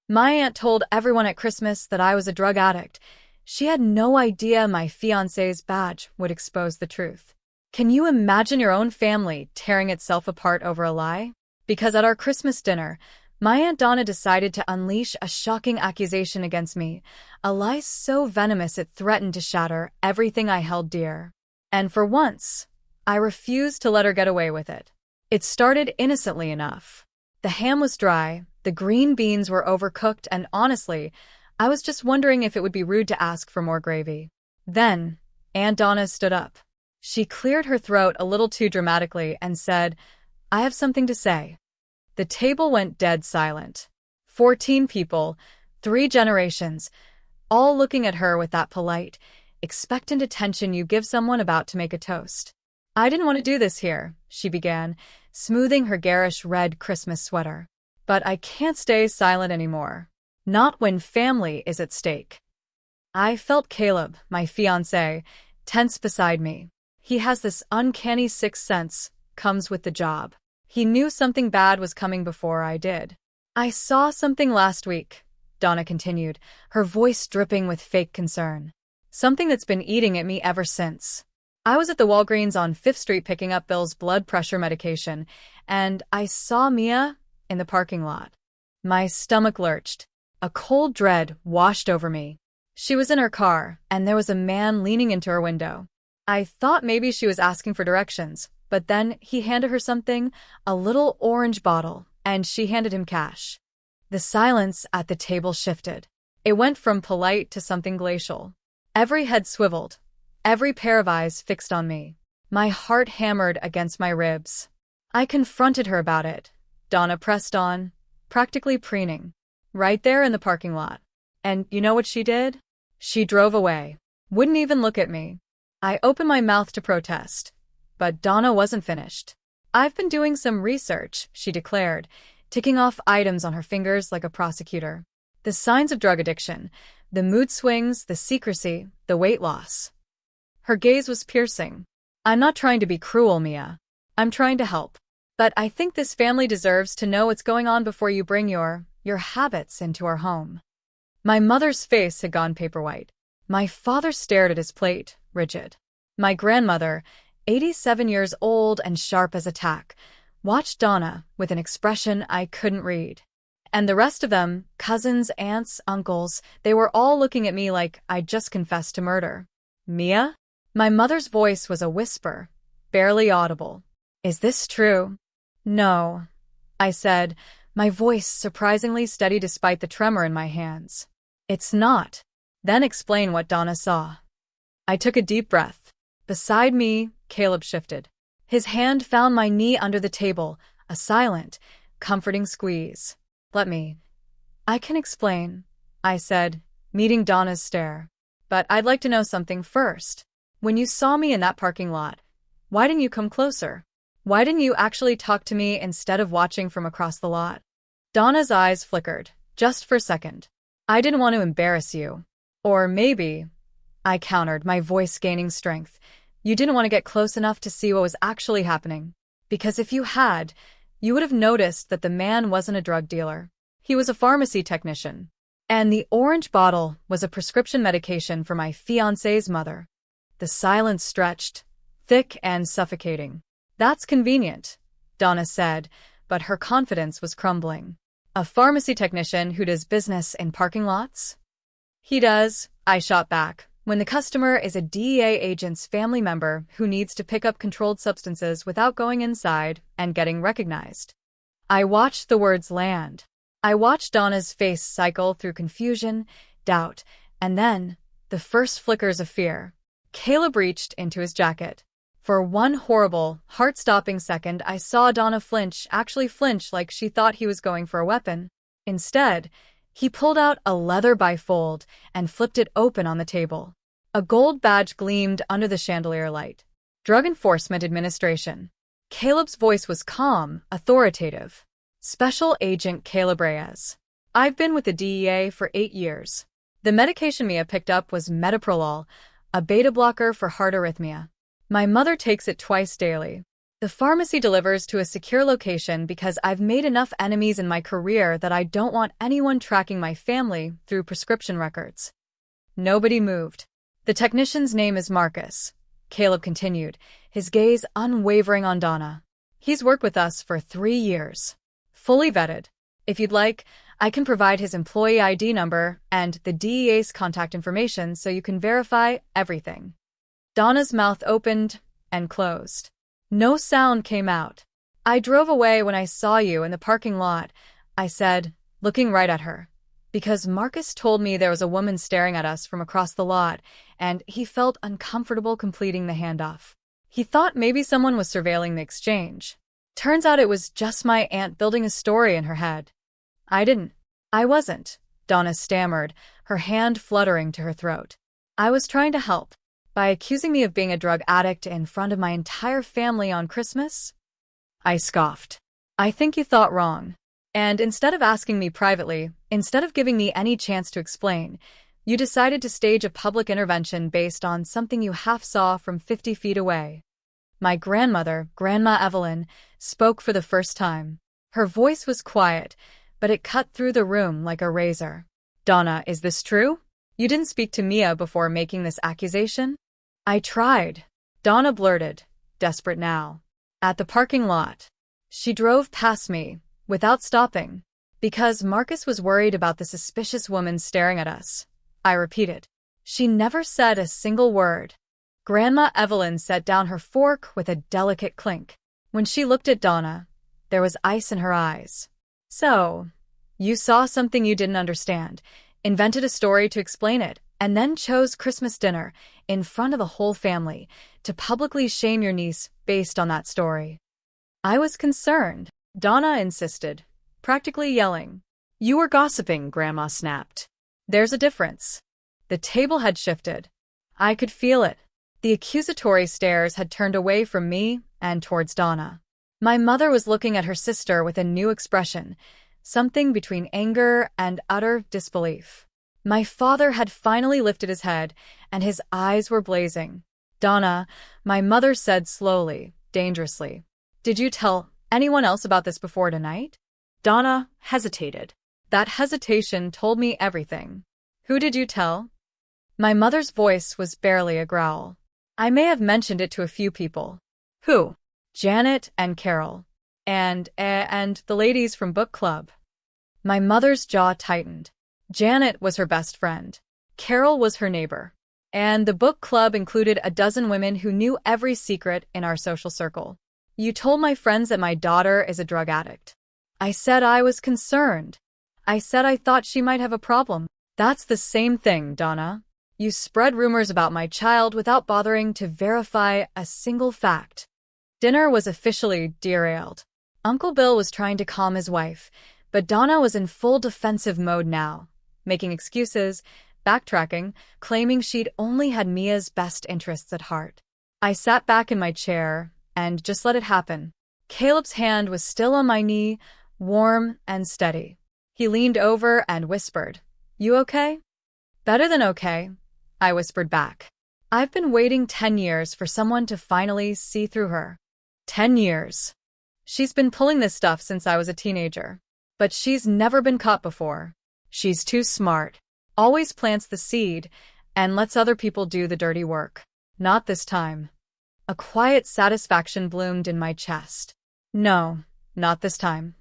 My aunt told everyone at Christmas that I was a drug addict. She had no idea my fiancé's badge would expose the truth. Can you imagine your own family tearing itself apart over a lie? Because at our Christmas dinner, my Aunt Donna decided to unleash a shocking accusation against me, a lie so venomous it threatened to shatter everything I held dear. And for once, I refused to let her get away with it. It started innocently enough. The ham was dry, the green beans were overcooked, and honestly, I was just wondering if it would be rude to ask for more gravy. Then, Aunt Donna stood up. She cleared her throat a little too dramatically and said, "I have something to say." The table went dead silent. 14 people, 3 generations, all looking at her with that polite, expectant attention you give someone about to make a toast. "I didn't want to do this here," she began, smoothing her garish red Christmas sweater. "But I can't stay silent anymore. Not when family is at stake." I felt Caleb, my fiancé, tense beside me. He has this uncanny sixth sense, comes with the job. He knew something bad was coming before I did. "I saw something last week," Donna continued, her voice dripping with fake concern. "Something that's been eating at me ever since. I was at the Walgreens on 5th Street picking up Bill's blood pressure medication, and I saw Mia in the parking lot." My stomach lurched. A cold dread washed over me. She was in her car, and there was a man leaning into her window. I thought maybe she was asking for directions, but then he handed her something, a little orange bottle, and she handed him cash. The silence at the table shifted. It went from polite to something glacial. Every head swiveled, every pair of eyes fixed on me. My heart hammered against my ribs. I confronted her about it. Donna pressed on, practically preening, right there in the parking lot. And you know what she did? She drove away. Wouldn't even look at me. I opened my mouth to protest, but Donna wasn't finished. "I've been doing some research," she declared, ticking off items on her fingers like a prosecutor. The signs of drug addiction, the mood swings, the secrecy, the weight loss. Her gaze was piercing. "I'm not trying to be cruel, Mia. I'm trying to help. But I think this family deserves to know what's going on before you bring your habits into our home." My mother's face had gone paper white. My father stared at his plate, rigid. My grandmother, 87 years old and sharp as a tack, watched Donna with an expression I couldn't read. And the rest of them, cousins, aunts, uncles, they were all looking at me like I'd just confessed to murder. "Mia?" My mother's voice was a whisper, barely audible. "Is this true?" "No," I said, my voice surprisingly steady despite the tremor in my hands. "It's not." "Then explain what Donna saw." I took a deep breath. Beside me, Caleb shifted. His hand found my knee under the table, a silent, comforting squeeze. I can explain," I said, meeting Donna's stare. "But I'd like to know something first. When you saw me in that parking lot, why didn't you come closer? Why didn't you actually talk to me instead of watching from across the lot?" Donna's eyes flickered, just for a second. "I didn't want to embarrass you. Or maybe," I countered, my voice gaining strength, "you didn't want to get close enough to see what was actually happening. Because if you had, you would have noticed that the man wasn't a drug dealer. He was a pharmacy technician. And the orange bottle was a prescription medication for my fiancé's mother." The silence stretched, thick and suffocating. "That's convenient," Donna said, but her confidence was crumbling. "A pharmacy technician who does business in parking lots?" "He does," I shot back, "when the customer is a DEA agent's family member who needs to pick up controlled substances without going inside and getting recognized." I watched the words land. I watched Donna's face cycle through confusion, doubt, and then the first flickers of fear. Caleb reached into his jacket. For one horrible, heart-stopping second, I saw Donna actually flinch like she thought he was going for a weapon. Instead, he pulled out a leather bifold and flipped it open on the table. A gold badge gleamed under the chandelier light. "Drug Enforcement Administration." Caleb's voice was calm, authoritative. "Special Agent Caleb Reyes. I've been with the DEA for 8 years. The medication Mia picked up was metoprolol, a beta blocker for heart arrhythmia. My mother takes it twice daily. The pharmacy delivers to a secure location because I've made enough enemies in my career that I don't want anyone tracking my family through prescription records. Nobody moved. The technician's name is Marcus, Caleb continued, his gaze unwavering on Donna. He's worked with us for 3 years. Fully vetted. If you'd like, I can provide his employee ID number and the DEA's contact information so you can verify everything. Donna's mouth opened and closed. No sound came out. I drove away when I saw you in the parking lot, I said, looking right at her. Because Marcus told me there was a woman staring at us from across the lot, and he felt uncomfortable completing the handoff. He thought maybe someone was surveilling the exchange. Turns out it was just my aunt building a story in her head. I wasn't, Donna stammered, her hand fluttering to her throat. I was trying to help. By accusing me of being a drug addict in front of my entire family on Christmas? I scoffed. I think you thought wrong. And instead of asking me privately, instead of giving me any chance to explain, you decided to stage a public intervention based on something you half saw from 50 feet away. My grandmother, Grandma Evelyn, spoke for the first time. Her voice was quiet, but it cut through the room like a razor. Donna, is this true? You didn't speak to Mia before making this accusation? I tried, Donna blurted, desperate now. At the parking lot. She drove past me, without stopping, because Marcus was worried about the suspicious woman staring at us. I repeated. She never said a single word. Grandma Evelyn set down her fork with a delicate clink. When she looked at Donna, there was ice in her eyes. So, you saw something you didn't understand, invented a story to explain it, and then chose Christmas dinner, in front of the whole family, to publicly shame your niece based on that story. I was concerned, Donna insisted, practically yelling. You were gossiping, Grandma snapped. There's a difference. The table had shifted. I could feel it. The accusatory stares had turned away from me and towards Donna. My mother was looking at her sister with a new expression, something between anger and utter disbelief. My father had finally lifted his head, and his eyes were blazing. Donna, my mother said slowly, dangerously. Did you tell anyone else about this before tonight? Donna hesitated. That hesitation told me everything. Who did you tell? My mother's voice was barely a growl. I may have mentioned it to a few people. Who? Janet and Carol. And the ladies from book club. My mother's jaw tightened. Janet was her best friend. Carol was her neighbor. And the book club included a dozen women who knew every secret in our social circle. You told my friends that my daughter is a drug addict. I said I was concerned. I said I thought she might have a problem. That's the same thing, Donna. You spread rumors about my child without bothering to verify a single fact. Dinner was officially derailed. Uncle Bill was trying to calm his wife, but Donna was in full defensive mode now, making excuses, backtracking, claiming she'd only had Mia's best interests at heart. I sat back in my chair and just let it happen. Caleb's hand was still on my knee, warm and steady. He leaned over and whispered, You okay? Better than okay, I whispered back. I've been waiting 10 years for someone to finally see through her. 10 years. She's been pulling this stuff since I was a teenager. But she's never been caught before. She's too smart. Always plants the seed and lets other people do the dirty work. Not this time. A quiet satisfaction bloomed in my chest. No, not this time.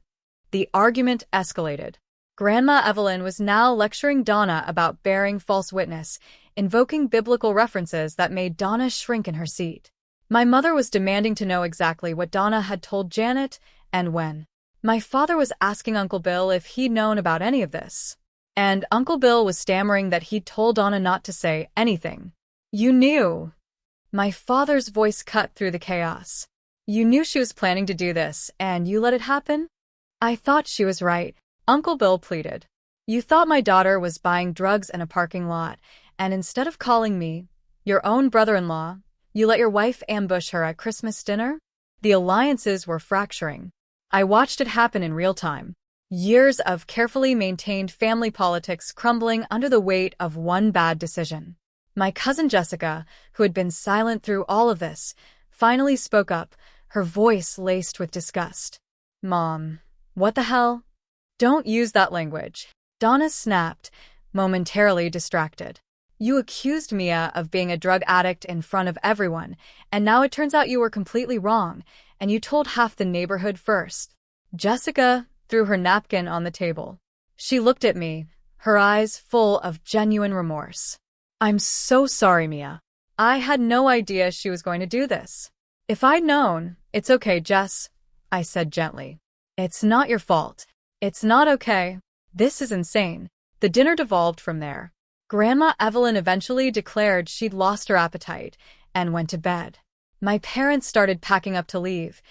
The argument escalated. Grandma Evelyn was now lecturing Donna about bearing false witness, invoking biblical references that made Donna shrink in her seat. My mother was demanding to know exactly what Donna had told Janet and when. My father was asking Uncle Bill if he'd known about any of this. And Uncle Bill was stammering that he'd told Donna not to say anything. You knew. My father's voice cut through the chaos. You knew she was planning to do this, and you let it happen? I thought she was right, Uncle Bill pleaded. You thought my daughter was buying drugs in a parking lot, and instead of calling me, your own brother-in-law, you let your wife ambush her at Christmas dinner? The alliances were fracturing. I watched it happen in real time. Years of carefully maintained family politics crumbling under the weight of one bad decision. My cousin Jessica, who had been silent through all of this, finally spoke up, her voice laced with disgust. Mom, what the hell? Don't use that language. Donna snapped, momentarily distracted. You accused Mia of being a drug addict in front of everyone, and now it turns out you were completely wrong, and you told half the neighborhood first. Jessica threw her napkin on the table. She looked at me, her eyes full of genuine remorse. I'm so sorry, Mia. I had no idea she was going to do this. If I'd known, it's okay, Jess, I said gently. It's not your fault. It's not okay. This is insane. The dinner devolved from there. Grandma Evelyn eventually declared she'd lost her appetite and went to bed. My parents started packing up to leave,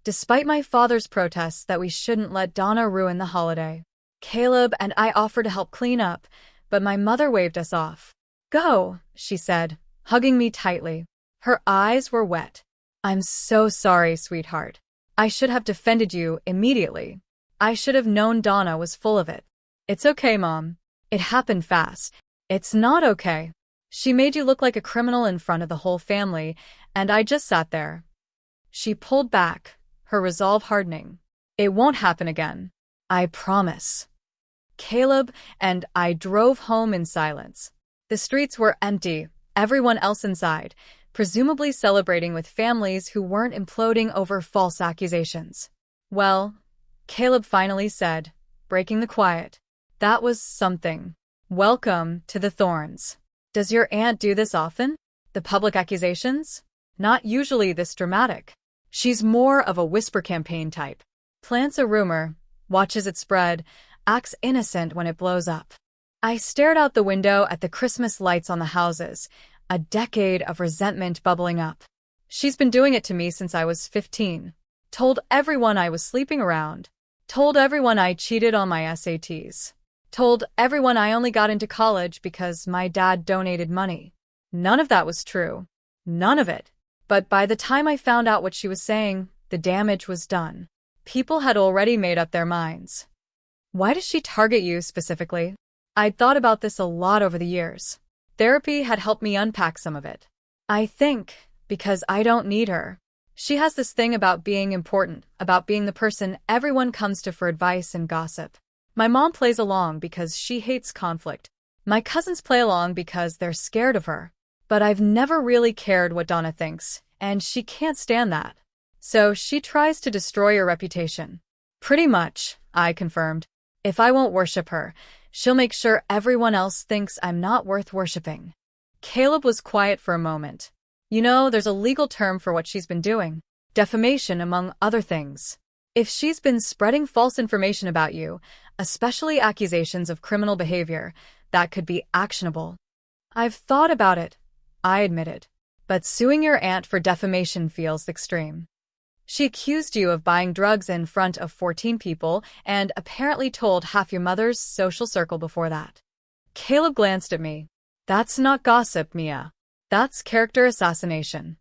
despite my father's protests that we shouldn't let Donna ruin the holiday. Caleb and I offered to help clean up, but my mother waved us off. Go, she said, hugging me tightly. Her eyes were wet. I'm so sorry, sweetheart. I should have defended you immediately. I should have known Donna was full of it. It's okay, Mom. It happened fast. It's not okay. She made you look like a criminal in front of the whole family, and I just sat there. She pulled back, her resolve hardening. It won't happen again. I promise. Caleb and I drove home in silence. The streets were empty, everyone else inside, presumably celebrating with families who weren't imploding over false accusations. Well, Caleb finally said, breaking the quiet. That was something. Welcome to the Thorns. Does your aunt do this often? The public accusations? Not usually this dramatic. She's more of a whisper campaign type. Plants a rumor, watches it spread, acts innocent when it blows up. I stared out the window at the Christmas lights on the houses, a decade of resentment bubbling up. She's been doing it to me since I was 15. Told everyone I was sleeping around. Told everyone I cheated on my SATs. Told everyone I only got into college because my dad donated money. None of that was true. None of it. But by the time I found out what she was saying, the damage was done. People had already made up their minds. Why does she target you specifically? I'd thought about this a lot over the years. Therapy had helped me unpack some of it. I think because I don't need her. She has this thing about being important, about being the person everyone comes to for advice and gossip. My mom plays along because she hates conflict. My cousins play along because they're scared of her. But I've never really cared what Donna thinks, and she can't stand that. So she tries to destroy your reputation. Pretty much, I confirmed. If I won't worship her, she'll make sure everyone else thinks I'm not worth worshiping. Caleb was quiet for a moment. You know, there's a legal term for what she's been doing. Defamation, among other things. If she's been spreading false information about you, especially accusations of criminal behavior, that could be actionable. I've thought about it, I admitted. But suing your aunt for defamation feels extreme. She accused you of buying drugs in front of 14 people and apparently told half your mother's social circle before that. Caleb glanced at me. That's not gossip, Mia. That's character assassination.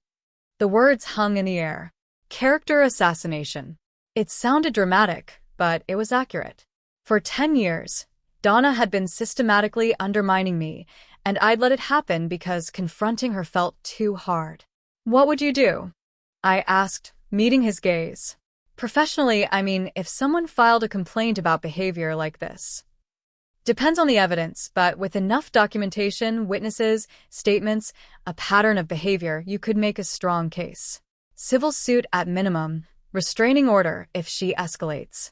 The words hung in the air. Character assassination. It sounded dramatic, but it was accurate. For 10 years, Donna had been systematically undermining me, and I'd let it happen because confronting her felt too hard. What would you do? I asked, meeting his gaze. Professionally, I mean, if someone filed a complaint about behavior like this. Depends on the evidence, but with enough documentation, witnesses, statements, a pattern of behavior, you could make a strong case. Civil suit at minimum, restraining order if she escalates.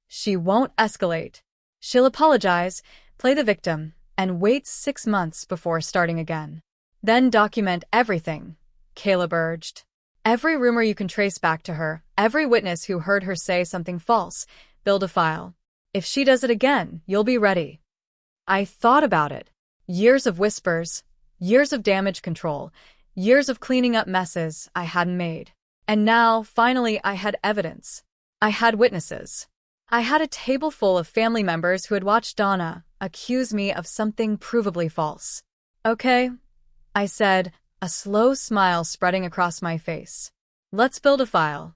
She won't escalate. She'll apologize, play the victim, and wait 6 months before starting again. Then document everything, Caleb urged. Every rumor you can trace back to her, every witness who heard her say something false, build a file. If she does it again, you'll be ready. I thought about it. Years of whispers, years of damage control, years of cleaning up messes I hadn't made. And now, finally, I had evidence. I had witnesses. I had a table full of family members who had watched Donna accuse me of something provably false. Okay, I said, a slow smile spreading across my face. Let's build a file.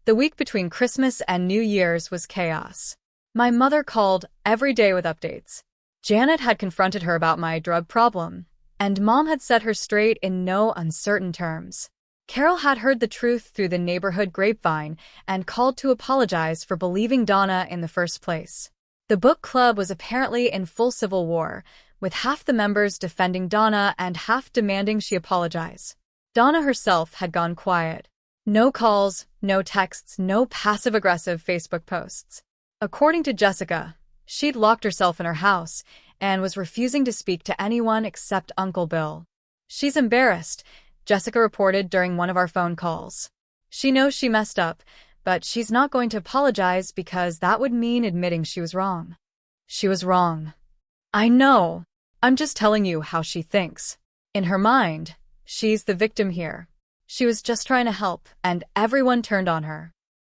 The week between Christmas and New Year's was chaos. My mother called every day with updates. Janet had confronted her about my drug problem, and Mom had set her straight in no uncertain terms. Carol had heard the truth through the neighborhood grapevine and called to apologize for believing Donna in the first place. The book club was apparently in full civil war, with half the members defending Donna and half demanding she apologize. Donna herself had gone quiet. No calls, no texts, no passive-aggressive Facebook posts. According to Jessica, she'd locked herself in her house and was refusing to speak to anyone except Uncle Bill. "She's embarrassed," Jessica reported during one of our phone calls. "She knows she messed up, but she's not going to apologize because that would mean admitting she was wrong." She was wrong. I know. I'm just telling you how she thinks. In her mind, she's the victim here. She was just trying to help, and everyone turned on her.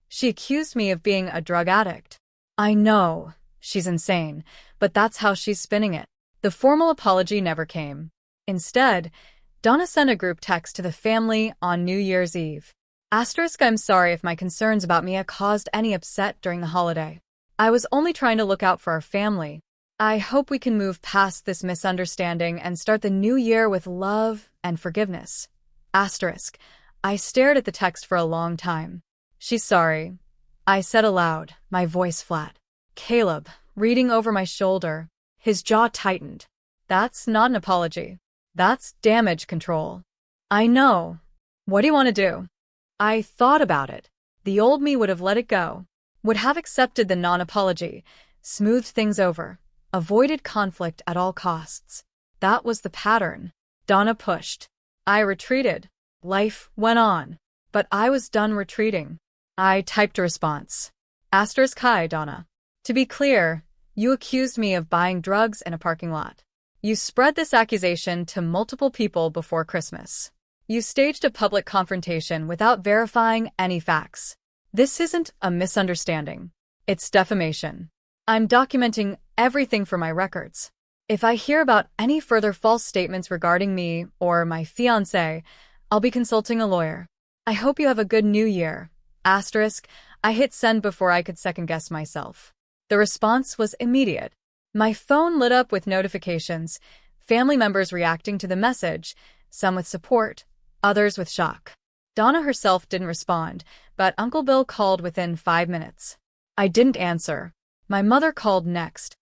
She accused me of being a drug addict. I know. She's insane, but that's how she's spinning it. The formal apology never came. Instead, Donna sent a group text to the family on New Year's Eve. "I'm sorry if my concerns about Mia caused any upset during the holiday. I was only trying to look out for our family. I hope we can move past this misunderstanding and start the new year with love and forgiveness." I stared at the text for a long time. "She's sorry," I said aloud, my voice flat. Caleb, reading over my shoulder, his jaw tightened. "That's not an apology. That's damage control." "I know. What do you want to do?" I thought about it. The old me would have let it go, would have accepted the non-apology, smoothed things over, avoided conflict at all costs. That was the pattern. Donna pushed. I retreated. Life went on. But I was done retreating. I typed a response. "Hi, Donna. To be clear, you accused me of buying drugs in a parking lot. You spread this accusation to multiple people before Christmas. You staged a public confrontation without verifying any facts. This isn't a misunderstanding. It's defamation. I'm documenting everything for my records. If I hear about any further false statements regarding me or my fiancé, I'll be consulting a lawyer. I hope you have a good new year." I hit send before I could second-guess myself. The response was immediate. My phone lit up with notifications, family members reacting to the message, some with support, others with shock. Donna herself didn't respond, but Uncle Bill called within 5 minutes. I didn't answer. My mother called next.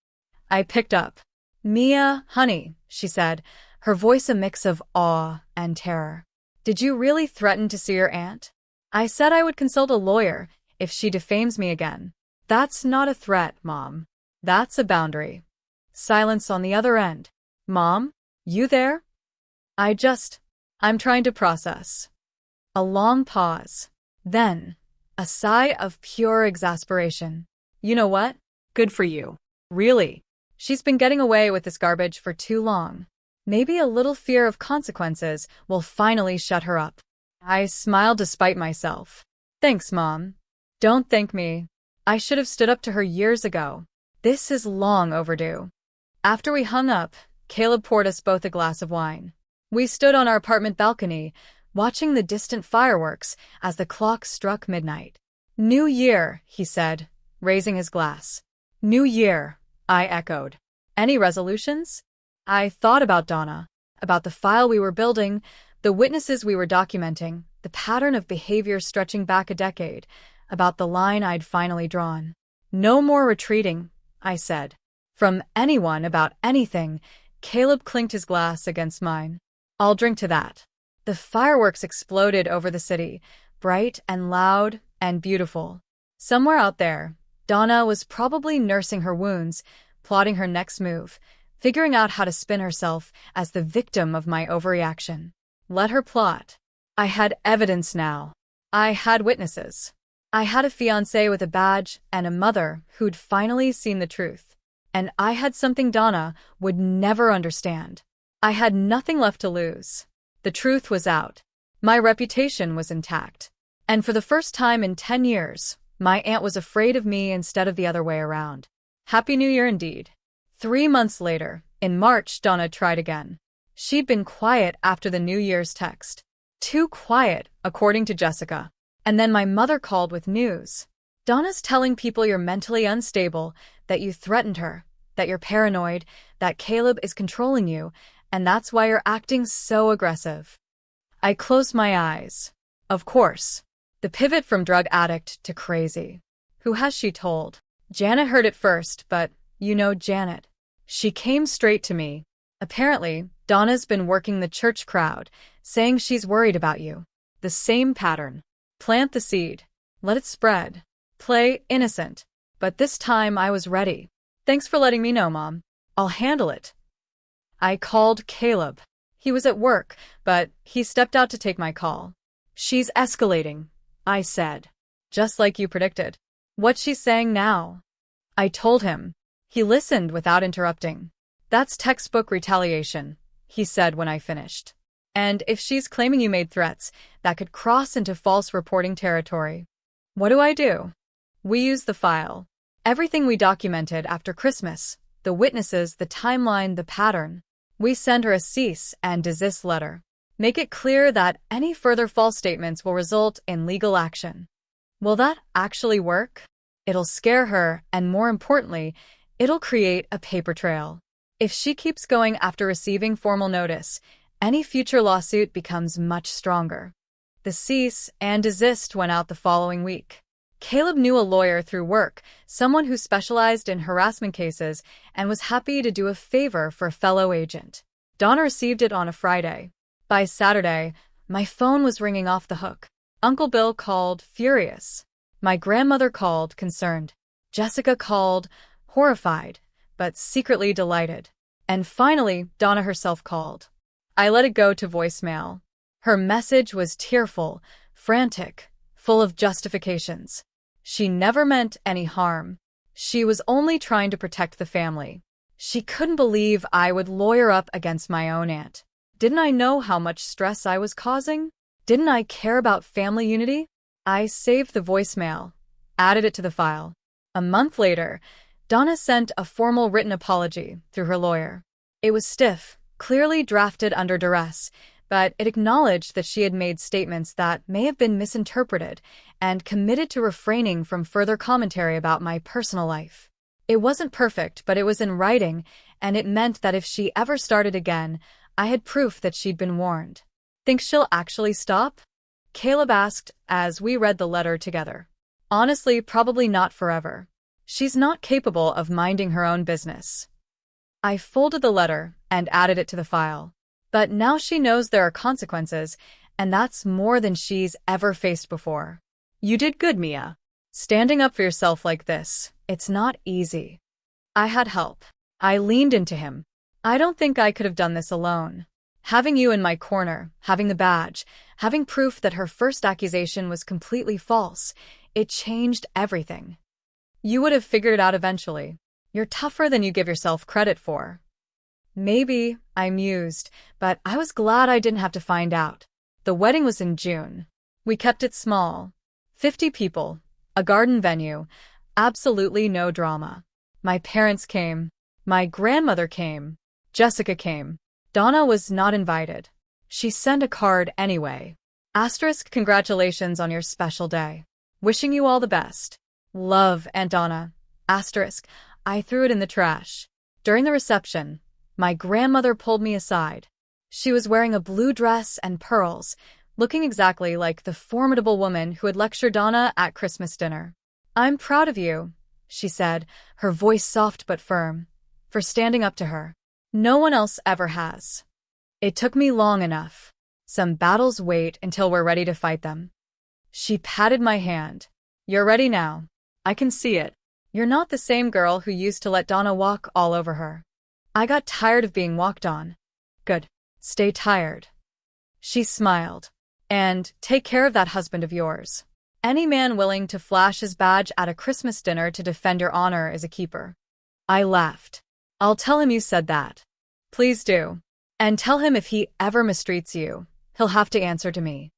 I picked up. "Mia, honey," she said, her voice a mix of awe and terror. "Did you really threaten to see your aunt?" I said I would consult a lawyer if she defames me again. "That's not a threat, Mom. That's a boundary." Silence on the other end. "Mom? You there?" I'm trying to process." A long pause. Then, a sigh of pure exasperation. "You know what? Good for you. Really. She's been getting away with this garbage for too long. Maybe a little fear of consequences will finally shut her up." I smiled despite myself. "Thanks, Mom." "Don't thank me. I should have stood up to her years ago. This is long overdue." After we hung up, Caleb poured us both a glass of wine. We stood on our apartment balcony, watching the distant fireworks as the clock struck midnight. "New Year," he said, raising his glass. "New Year," I echoed. "Any resolutions?" I thought about Donna, about the file we were building, the witnesses we were documenting, the pattern of behavior stretching back a decade, about the line I'd finally drawn. "No more retreating," I said. "From anyone about anything." Caleb clinked his glass against mine. "I'll drink to that." The fireworks exploded over the city, bright and loud and beautiful. Somewhere out there, Donna was probably nursing her wounds, plotting her next move, figuring out how to spin herself as the victim of my overreaction. Let her plot. I had evidence now. I had witnesses. I had a fiancé with a badge and a mother who'd finally seen the truth. And I had something Donna would never understand. I had nothing left to lose. The truth was out. My reputation was intact. And for the first time in 10 years, my aunt was afraid of me instead of the other way around. Happy New Year indeed. 3 months later, in March, Donna tried again. She'd been quiet after the New Year's text. Too quiet, according to Jessica. And then my mother called with news. "Donna's telling people you're mentally unstable, that you threatened her, that you're paranoid, that Caleb is controlling you, and that's why you're acting so aggressive." I closed my eyes. Of course. The pivot from drug addict to crazy. Who has she told? Janet heard it first, but you know Janet. She came straight to me. Apparently, Donna's been working the church crowd, saying she's worried about you. The same pattern. Plant the seed. Let it spread. Play innocent. But this time I was ready. Thanks for letting me know, Mom. I'll handle it. I called Caleb. He was at work, but he stepped out to take my call. She's escalating, I said. Just like you predicted. What's she saying now? I told him. He listened without interrupting. That's textbook retaliation, he said when I finished. And if she's claiming you made threats, that could cross into false reporting territory. What do? We use the file. Everything we documented after Christmas, the witnesses, the timeline, the pattern. We send her a cease and desist letter. Make it clear that any further false statements will result in legal action. Will that actually work? It'll scare her, and more importantly, it'll create a paper trail. If she keeps going after receiving formal notice, any future lawsuit becomes much stronger. The cease and desist went out the following week. Caleb knew a lawyer through work, someone who specialized in harassment cases, and was happy to do a favor for a fellow agent. Donna received it on a Friday. By Saturday, my phone was ringing off the hook. Uncle Bill called, furious. My grandmother called, concerned. Jessica called, horrified, but secretly delighted. And finally, Donna herself called. I let it go to voicemail. Her message was tearful, frantic, full of justifications. She never meant any harm. She was only trying to protect the family. She couldn't believe I would lawyer up against my own aunt. Didn't I know how much stress I was causing? Didn't I care about family unity? I saved the voicemail, added it to the file. A month later, Donna sent a formal written apology through her lawyer. It was stiff, clearly drafted under duress, but it acknowledged that she had made statements that may have been misinterpreted and committed to refraining from further commentary about my personal life. It wasn't perfect, but it was in writing, and it meant that if she ever started again, I had proof that she'd been warned. Think she'll actually stop? Caleb asked as we read the letter together. Honestly, probably not forever. She's not capable of minding her own business. I folded the letter and added it to the file. But now she knows there are consequences, and that's more than she's ever faced before. You did good, Mia. Standing up for yourself like this, it's not easy. I had help. I leaned into him. I don't think I could have done this alone. Having you in my corner, having the badge, having proof that her first accusation was completely false, it changed everything. You would have figured it out eventually. You're tougher than you give yourself credit for. Maybe, I mused, but I was glad I didn't have to find out. The wedding was in June. We kept it small. 50 people, a garden venue, absolutely no drama. My parents came. My grandmother came. Jessica came. Donna was not invited. She sent a card anyway. Asterisk, congratulations on your special day. Wishing you all the best. Love, Aunt Donna. Asterisk, I threw it in the trash. During the reception, my grandmother pulled me aside. She was wearing a blue dress and pearls, looking exactly like the formidable woman who had lectured Donna at Christmas dinner. I'm proud of you, she said, her voice soft but firm, for standing up to her. No one else ever has. It took me long enough. Some battles wait until we're ready to fight them. She patted my hand. You're ready now. I can see it. You're not the same girl who used to let Donna walk all over her. I got tired of being walked on. Good. Stay tired. She smiled. And take care of that husband of yours. Any man willing to flash his badge at a Christmas dinner to defend your honor is a keeper. I laughed. I'll tell him you said that. Please do. And tell him if he ever mistreats you, he'll have to answer to me.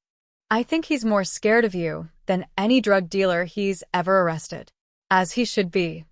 I think he's more scared of you than any drug dealer he's ever arrested. As he should be.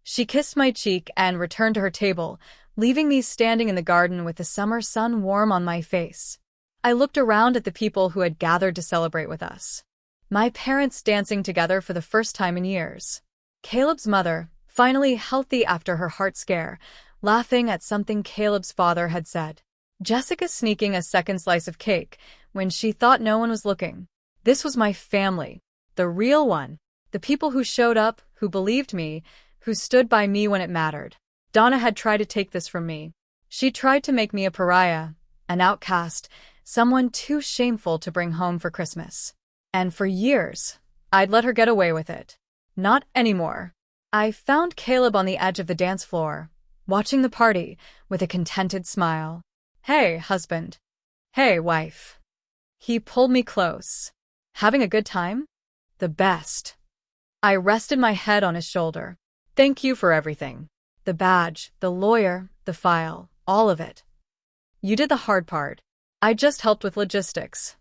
She kissed my cheek and returned to her table, leaving me standing in the garden with the summer sun warm on my face. I looked around at the people who had gathered to celebrate with us. My parents dancing together for the first time in years. Caleb's mother, finally healthy after her heart scare, laughing at something Caleb's father had said. Jessica sneaking a second slice of cake when she thought no one was looking. This was my family. The real one. The people who showed up, who believed me, who stood by me when it mattered. Donna had tried to take this from me. She tried to make me a pariah, an outcast, someone too shameful to bring home for Christmas. And for years, I'd let her get away with it. Not anymore. I found Caleb on the edge of the dance floor, watching the party with a contented smile. "Hey, husband. Hey, wife." He pulled me close. "Having a good time?" "The best." I rested my head on his shoulder. "Thank you for everything. The badge, the lawyer, the file, all of it. You did the hard part. I just helped with logistics."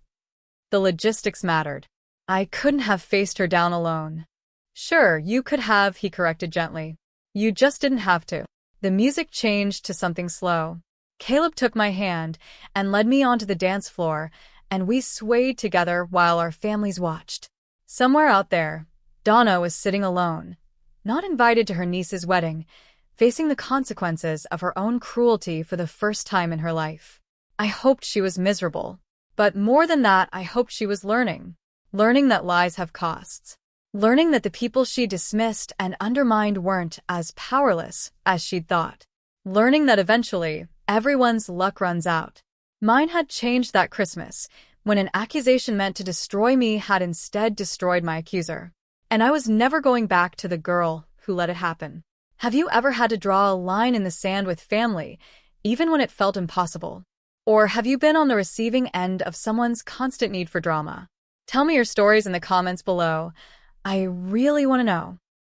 The logistics mattered. I couldn't have faced her down alone. "Sure, you could have," he corrected gently. "You just didn't have to." The music changed to something slow. Caleb took my hand and led me onto the dance floor, and we swayed together while our families watched. Somewhere out there, Donna was sitting alone, not invited to her niece's wedding, facing the consequences of her own cruelty for the first time in her life. I hoped she was miserable. But more than that, I hoped she was learning. Learning that lies have costs. Learning that the people she dismissed and undermined weren't as powerless as she'd thought. Learning that eventually, everyone's luck runs out. Mine had changed that Christmas, when an accusation meant to destroy me had instead destroyed my accuser. And I was never going back to the girl who let it happen. Have you ever had to draw a line in the sand with family, even when it felt impossible? Or have you been on the receiving end of someone's constant need for drama? Tell me your stories in the comments below. I really want to know.